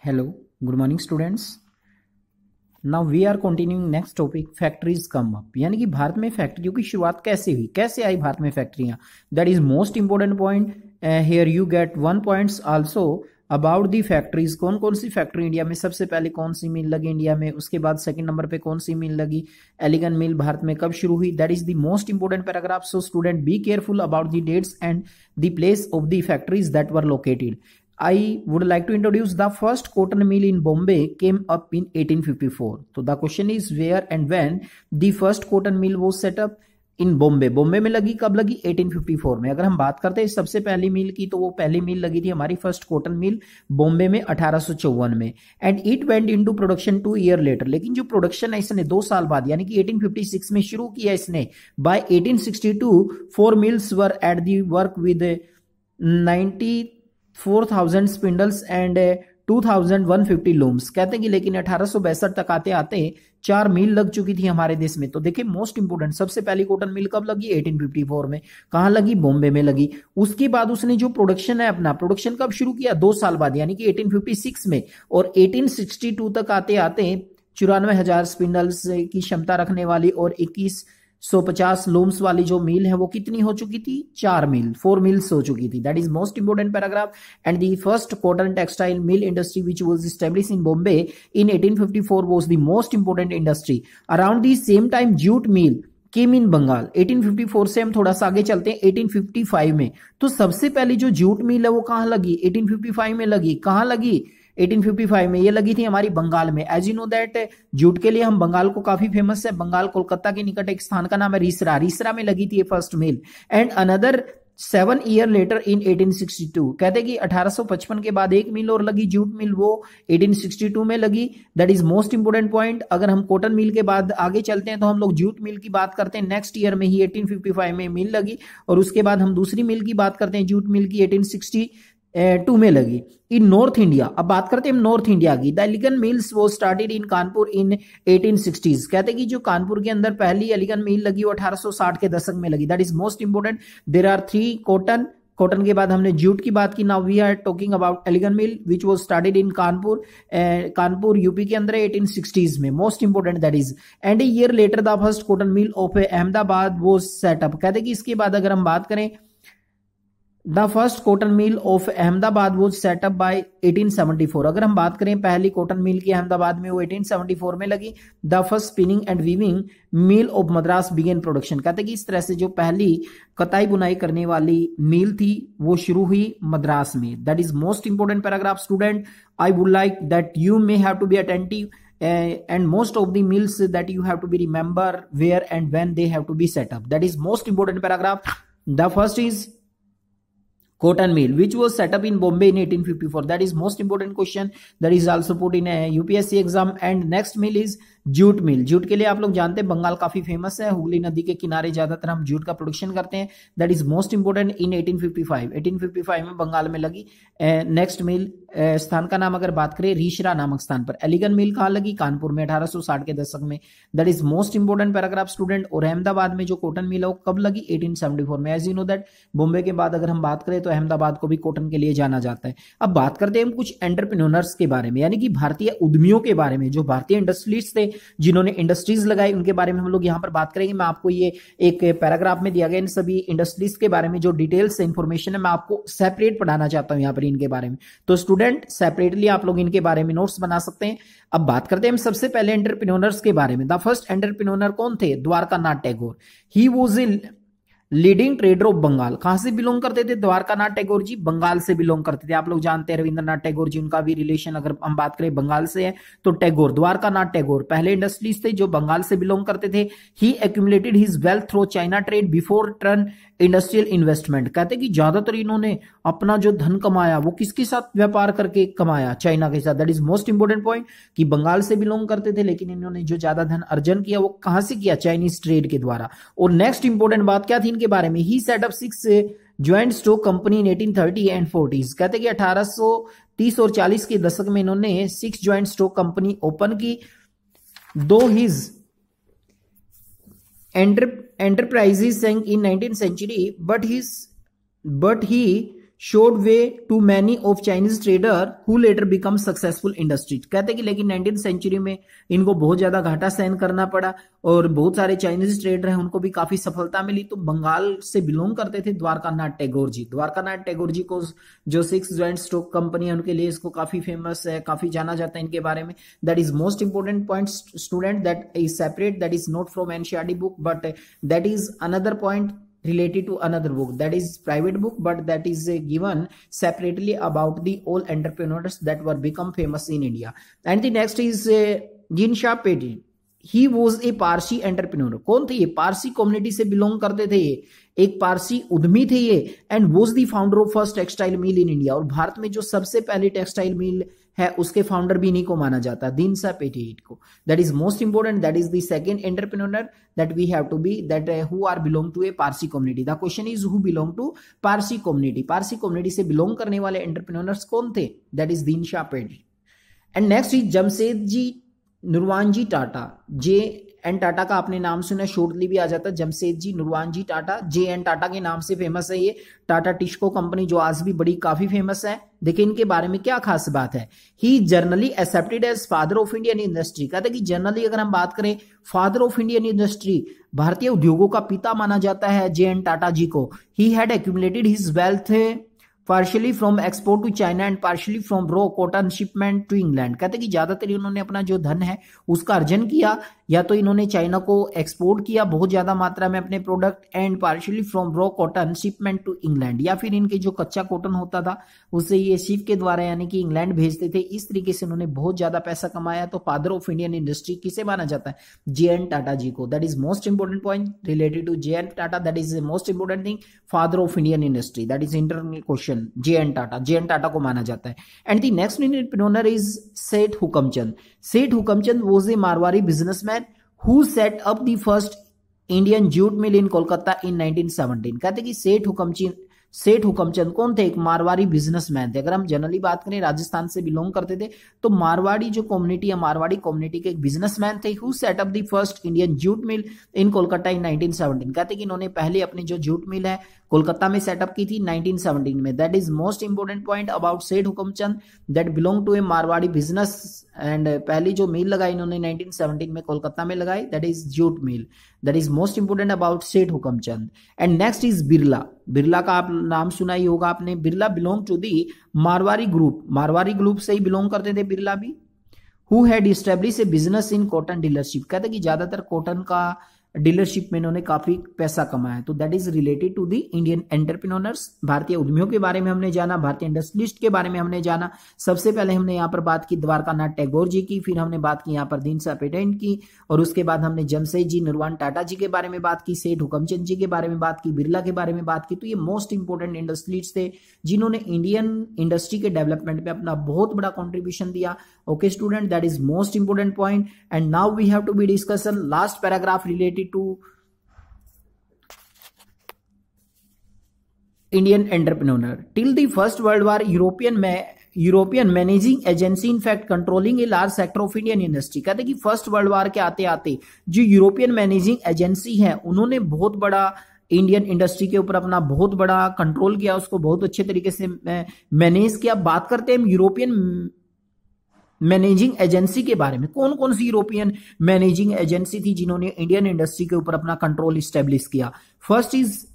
Hello, good morning students. Now we are continuing next topic, factories come up. यानी कि भारत में फैक्ट्रियों की शुरुआत कैसे हुई, कैसे आई भारत में फैक्ट्रियां. That is most important point. Here you get 1 points also about the factories. कौन कौन सी फैक्ट्री इंडिया में, सबसे पहले कौन सी मिल लगी इंडिया में, उसके बाद सेकंड नंबर पे कौन सी मिल लगी, एलिगन मिल भारत में कब शुरू हुई. That is the most important paragraph. So student be careful about the dates and the place of the factories that were located. I would like to introduce the first cotton mill in Bombay came up in 1854. So the question is where and when the first cotton mill was set up in Bombay. Bombay में लगी, कब लगी? 1854 में. अगर हम बात करते हैं सबसे पहली मिल की, तो वो पहली मिल लगी थी हमारी फर्स्ट कॉटन मिल बॉम्बे में 1854 में. And it went into production 2 year later. लेकिन जो प्रोडक्शन है इसने 2 साल बाद यानी कि 1856 में शुरू किया इसने. By 1862 4 mills were at the work with 94,000 spindles and 2,150 looms. कहते हैं कि लेकिन 1862 तक आते आते 4 मिल लग चुकी थी हमारे देश में. तो देखिए मोस्ट इंपोर्टेंट, सबसे पहली कॉटन मिल कब लगी? 1854 में. कहां लगी? बॉम्बे में लगी. उसके बाद उसने जो प्रोडक्शन है अपना, प्रोडक्शन कब शुरू किया? 2 साल बाद यानी कि 1856 में. और 1862 तक आते आते 94,000 स्पिंडल्स की क्षमता रखने वाली और 2150 लूम्स वाली जो मिल है वो कितनी हो चुकी थी? 4 मिल्स हो चुकी थी. That is most important paragraph. And the first cotton textile mill industry which was established in Bombay in 1854 was the most important industry. Around the same time jute mill came in Bengal. 1854 से हम थोड़ा सा आगे चलते हैं 1855 में. तो सबसे पहली जो जूट मिल है वो कहां लगी? 1855 में लगी. कहां लगी? 1855 में. ये लगी थी हमारी बंगाल में. As you know that jute के लिए हम बंगाल को काफी फेमस है. बंगाल कोलकाता के निकट एक स्थान का नाम है रीसरा. रीसरा में लगी थी ये first mill. And another 7 year later in 1862. कहते कि 1855 के बाद एक मिल और लगी जूट मिल, वो 1862 में लगी. That is most important point. अगर हम कॉटन मिल के बाद आगे चलते हैं तो हम लोग जूट मिल की बात करते हैं. नेक्स्ट ईयर में ही 1855 में मिल लगी. और उसके बाद हम दूसरी मिल की बात करते हैं जूट मिल की, 1862 में लगी. इन नॉर्थ इंडिया, अब बात करते हैं नॉर्थ इंडिया की. द एलिगन मिल्स वो started in Kanpur in 1860s. कहते हैं कि जो कानपुर के अंदर पहली एलिगन मिल लगी वो 1860 के दशक में लगी. That is most important. There are 3 cotton के बाद हमने जूट की बात की. Now we are talking about Elgin mill which was started in Kanpur UP के अंदर 1860s में. Most important that is. And a year later the first cotton mill of Ahmedabad was set up. कहते हैं कि इसके बाद अगर हम बात करें, the first cotton mill of Ahmedabad was setup bye 1874. अगर हम बात करें पहली कॉटन मिल की अहमदाबाद में, वो 1874 में लगी. The first spinning and weaving mill of Madras began production. कहते हैं कि इस तरह से जो पहली कताई बुनाई करने वाली मिल थी वो शुरू हुई मद्रास में. That is most important paragraph. Student, I would like that you may have to be attentive and most of the mills that you have to be remember where and when they have to be set up. That is most important paragraph. The first is cotton mill which was set up in Bombay in 1854. That is most important question that is also put in a UPSC exam. And next mill is jute mill. Jute के लिए आप लोग जानते हैं बंगाल काफी famous है. हुगली नदी के किनारे ज्यादातर हम जूट का प्रोडक्शन करते हैं. That is most important. In 1855 में बंगाल में लगी. नेक्स्ट मिल स्थान का नाम अगर बात करें, रीशरा नामक स्थान पर. एलिगन मिल कहां लगी? कानपुर में 1860 के दशक में. That is most important paragraph student. और अहमदाबाद में जो कॉटन मिल है वो कब लगी? 1874 में. As you know that Bombay के बाद अगर हम बात करें तो अहमदाबाद को भी कॉटन के लिए जाना जाता है. अब बात करते हैं हम कुछ एंटरप्रेन्योर्स के बारे में, यानी कि भारतीय उद्यमियों के बारे में, जो भारतीय इंडस्ट्रीज थे जिन्होंने इंडस्ट्रीज लगाई, उनके बारे में हम लोग यहां पर बात करेंगे. मैं आपको ये एक पैराग्राफ में दिया गया इन सभी इंडस्ट्रीज के बारे में जो डिटेल्स इंफॉर्मेशन है मैं आपको सेपरेट पढ़ाना चाहता हूं यहां पर इनके बारे में. तो स्टूडेंट सेपरेटली आप लोग इनके बारे में नोट्स बना सकते हैं. अब बात करते हैं हम सबसे पहले एंटरप्रेन्योर्स के बारे में. द फर्स्ट एंटरप्रेन्योर कौन थे? Dwarkanath Tagore. He was a leading trader of Bengal. कहां से बिलोंग करते थे? द्वारकानाथ टैगोर जी बंगाल से बिलोंग करते थे. आप लोग जानते हैं रविंद्रनाथ टैगोर जी, उनका भी रिलेशन अगर हम बात करें बंगाल से है. तो टैगोर, द्वारकानाथ टैगोर पहले इंडस्ट्रीज थे जो बंगाल से बिलोंग करते थे. He accumulated his wealth through China trade before turn industrial investment. कहते कि ज्यादातर इन्होंने अपना जो धन कमाया वो किसके साथ व्यापार करके कमाया? चाइना के साथ. That is most important point कि बंगाल से बिलोंग करते थे लेकिन इन्होंने जो ज्यादा धन अर्जन किया वो कहां से किया? चाइनीज ट्रेड के द्वारा. और नेक्स्ट इंपोर्टेंट बात क्या थी इनके बारे में? He set up 6 joint stock company in 1830 and 40s. कहते कि 1830 और 40 के दशक में इन्होंने 6 ज्वाइंट स्टॉक कंपनी ओपन की. दो his enterprises sank in 19th century but he showed way to many of Chinese trader who later become successful industry। कहते हैं कि लेकिन 19th सेंचुरी में इनको बहुत ज्यादा घाटा सहन करना पड़ा और बहुत सारे चाइनीज ट्रेडर हैं उनको भी काफी सफलता मिली। तो बंगाल से बिलोंग करते थे द्वारकानाथ टैगोर जी। द्वारकानाथ टैगोर जी को जो 6 जॉइंट स्टॉक कंपनी है उनके लिए इसको काफी फेमस है, काफी जाना जाता है इनके बारे में। That is most important point student, that is separate, that is not from NCERT book, but that is another point related to another book, that is private book, but that is given separately about the all entrepreneurs that were become famous in India। And the next is Jean Petit। He was a Parsi entrepreneur. कौन थे ये? Parsi community से belong करते थे ये, एक पारसी उद्यमी थे ये। And was the founder of first textile mill in India. और भारत में जो सबसे पहली टेक्सटाइल मिल है उसके फाउंडर भी इन्हीं को माना जाता है, दीनशा पेटी को। That is most important, that is the second entrepreneur that we have to be, that who are belong to a Parsi community. The question is who belong to Parsi community. Parsi community से बिलोंग करने वाले एंटरप्रेन्योर्स कौन थे? That is Dinshaw Petit. And next is Jamsetji Nusserwanji Tata. J N Tata का आपने नाम सुना, shortly भी आ जाता है जमशेदजी नुरवानजी टाटा। जे एन टाटा के नाम से फेमस है ये टाटा टिस्को कंपनी, जो आज भी बड़ी काफी फेमस है। देखिए इनके बारे में क्या खास बात है। He generally accepted as father of Indian industry. कहते हैं कि जनरली अगर हम बात करें फादर ऑफ इंडियन इंडस्ट्री, भारतीय उद्योगों का पिता माना जाता है जे एन टाटा जी को। He had accumulated his wealth partially from export to China and partially from raw cotton shipment to England. कहते हैं कि ज्यादातर इन्होंने अपना जो धन है उसका अर्जन किया, या तो इन्होंने चाइना को एक्सपोर्ट किया बहुत ज्यादा मात्रा में अपने product, and partially from raw cotton shipment to England, या फिर इनके जो कच्चा कॉटन होता था उसे ये शिप के द्वारा यानी कि इंग्लैंड भेजते थे। इस तरीके से उन्होंने बहुत ज्यादा पैसा कमाया। तो फादर ऑफ इंडियन इंडस्ट्री किसे माना जाता है? जे एन टाटा जी को। That is most important point related to J N Tata, that is most important thing, father of Indian industry. That is internal question, J N Tata. J N Tata को माना जाता है। And the next entrepreneur is Seth Hukamchand. Seth Hukamchand was a Marwari businessman who set up the first Indian jute mill in Kolkata in 1917। कहते कि सेठ हुकमचंद कौन थे? एक मारवाड़ी बिजनेसमैन थे। अगर हम जनरली बात करें राजस्थान से बिलोंग करते थे, तो मारवाड़ी जो कम्युनिटी है, मारवाड़ी कम्युनिटी के एक बिजनेसमैन थे। Who set up the first Indian jute mill in Kolkata in 1917। कहते कि इन्होंने पहले अपनी जो जूट मिल है कोलकाता में सेटअप की थी 1917 में। That is most important point about Seth Hukumchand, that belong to a Marwari business. And पहली जो मिल लगाई इन्होंने 1917 में कोलकाता में लगाई, that is jute mill. That is most important about Seth Hukumchand. And next is Birla. Birla का आप नाम सुना ही होगा आपने। Birla belong to the Marwari group. Marwari group से ही बिलोंग करते थे बिरला भी। Who had establish a business in cotton dealership. कहते कि ज्यादातर कॉटन का डीलरशिप में इन्होंने काफी पैसा कमाया। तो that is related to the Indian entrepreneurs. भारतीय उद्यमियों के बारे में हमने जाना, भारतीय इंडस्ट्रियलिस्ट के बारे में हमने जाना। सबसे पहले हमने यहाँ पर बात की द्वारकानाथ टैगोर जी की, फिर हमने बात की यहाँ पर दीनशा पेटेंट की, और उसके बाद हमने जमशेदजी नुरवान टाटा जी के बारे में बात की, सेठ हुकमचंद जी के बारे में बात की, बिरला के बारे में बात की। तो ये मोस्ट इंपोर्टेंट इंडस्ट्रियलिस्ट थे जिन्होंने इंडियन इंडस्ट्री के डेवलपमेंट में अपना बहुत बड़ा कॉन्ट्रीब्यूशन दिया। Okay student, that is most important point. And now we have to be discussion last paragraph related to Indian entrepreneur. Till the First World War, European managing agency in fact controlling a large sector of Indian industry। कहते कि first world war के आते आते जो European managing agency है उन्होंने बहुत बड़ा इंडियन इंडस्ट्री के ऊपर अपना बहुत बड़ा कंट्रोल किया, उसको बहुत अच्छे तरीके से मैनेज किया। बात करते हैं यूरोपियन मैनेजिंग एजेंसी के बारे में। कौन कौन सी यूरोपियन मैनेजिंग एजेंसी थी जिन्होंने इंडियन इंडस्ट्री के ऊपर अपना कंट्रोल स्टैब्लिश किया? फर्स्ट इज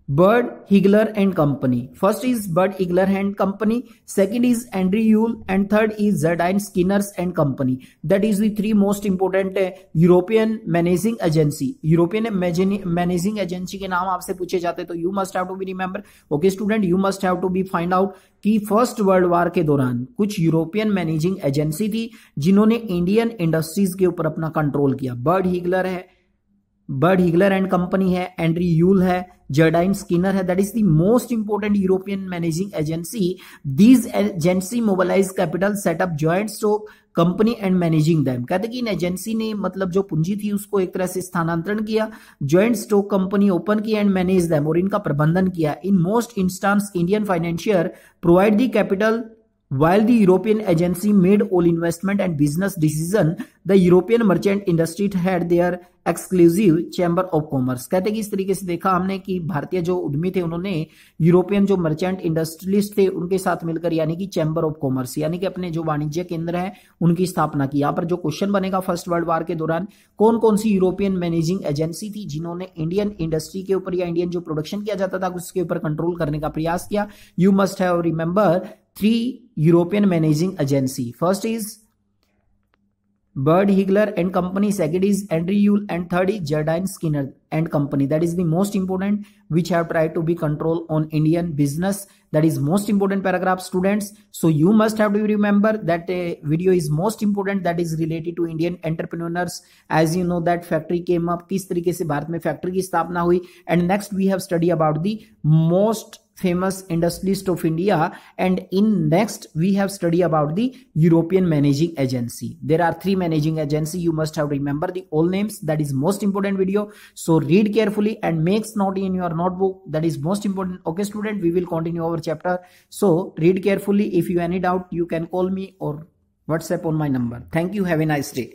बर्ड हिगलर and company. First is Bird हिगलर and company, second is Andrew Yule, and third is Jardine Skinners and company. That is the three most important European managing agency. European managing agency के नाम आपसे पूछे जाते तो you must have to be remember. Okay student, you must have to be find out कि first world war के दौरान कुछ यूरोपियन मैनेजिंग एजेंसी थी जिन्होंने इंडियन इंडस्ट्रीज के ऊपर अपना कंट्रोल किया। बर्ड हिगलर एंड कंपनी है, एंड्री यूल है, जर्डाइन स्किनर है। That is the most important European managing agency. These agency mobilise capital, set up joint stock company and managing them. कहते कि इन एजेंसी ने मतलब जो पूंजी थी उसको एक तरह से स्थानांतरण किया, जॉइंट स्टॉक कंपनी ओपन किया एंड मैनेज दैम, और इनका प्रबंधन किया। In most instance Indian financier provide the capital While the European agency made all investment and business decision, the European merchant industry had their exclusive chamber of commerce। कहते कि इस तरीके से देखा हमने कि भारतीय जो उद्यमी थे उन्होंने यूरोपियन जो मर्चेंट इंडस्ट्रियलिस्ट थे उनके साथ मिलकर यानी कि चैम्बर ऑफ कॉमर्स यानी कि अपने जो वाणिज्य केंद्र है उनकी स्थापना की। यहाँ पर जो क्वेश्चन बनेगा फर्स्ट वर्ल्ड वॉर के दौरान कौन कौन सी यूरोपियन मैनेजिंग एजेंसी थी जिन्होंने इंडियन इंडस्ट्री के ऊपर या इंडियन जो प्रोडक्शन किया जाता था उसके ऊपर कंट्रोल करने का प्रयास किया। You must have remember 3 European managing agency. First is Bird Higler and Company, second is Andrew Yule, and third is Jardine Skinner and Company. That is the most important, which have tried to be control on Indian business. That is most important paragraph, students. So you must have to remember that video is most important, that is related to Indian entrepreneurs. As you know that factory came up, किस तरीके से भारत में factory की स्थापना हुई। And next we have study about the most famous industrialist of India, and in next we have study about the European managing agency. There are 3 managing agency, you must have remember the all names, that is most important video. So read carefully and make note in your notebook, that is most important। Okay student, we will continue our chapter, so read carefully। If you any doubt you can call me or WhatsApp on my number। Thank you, have a nice day।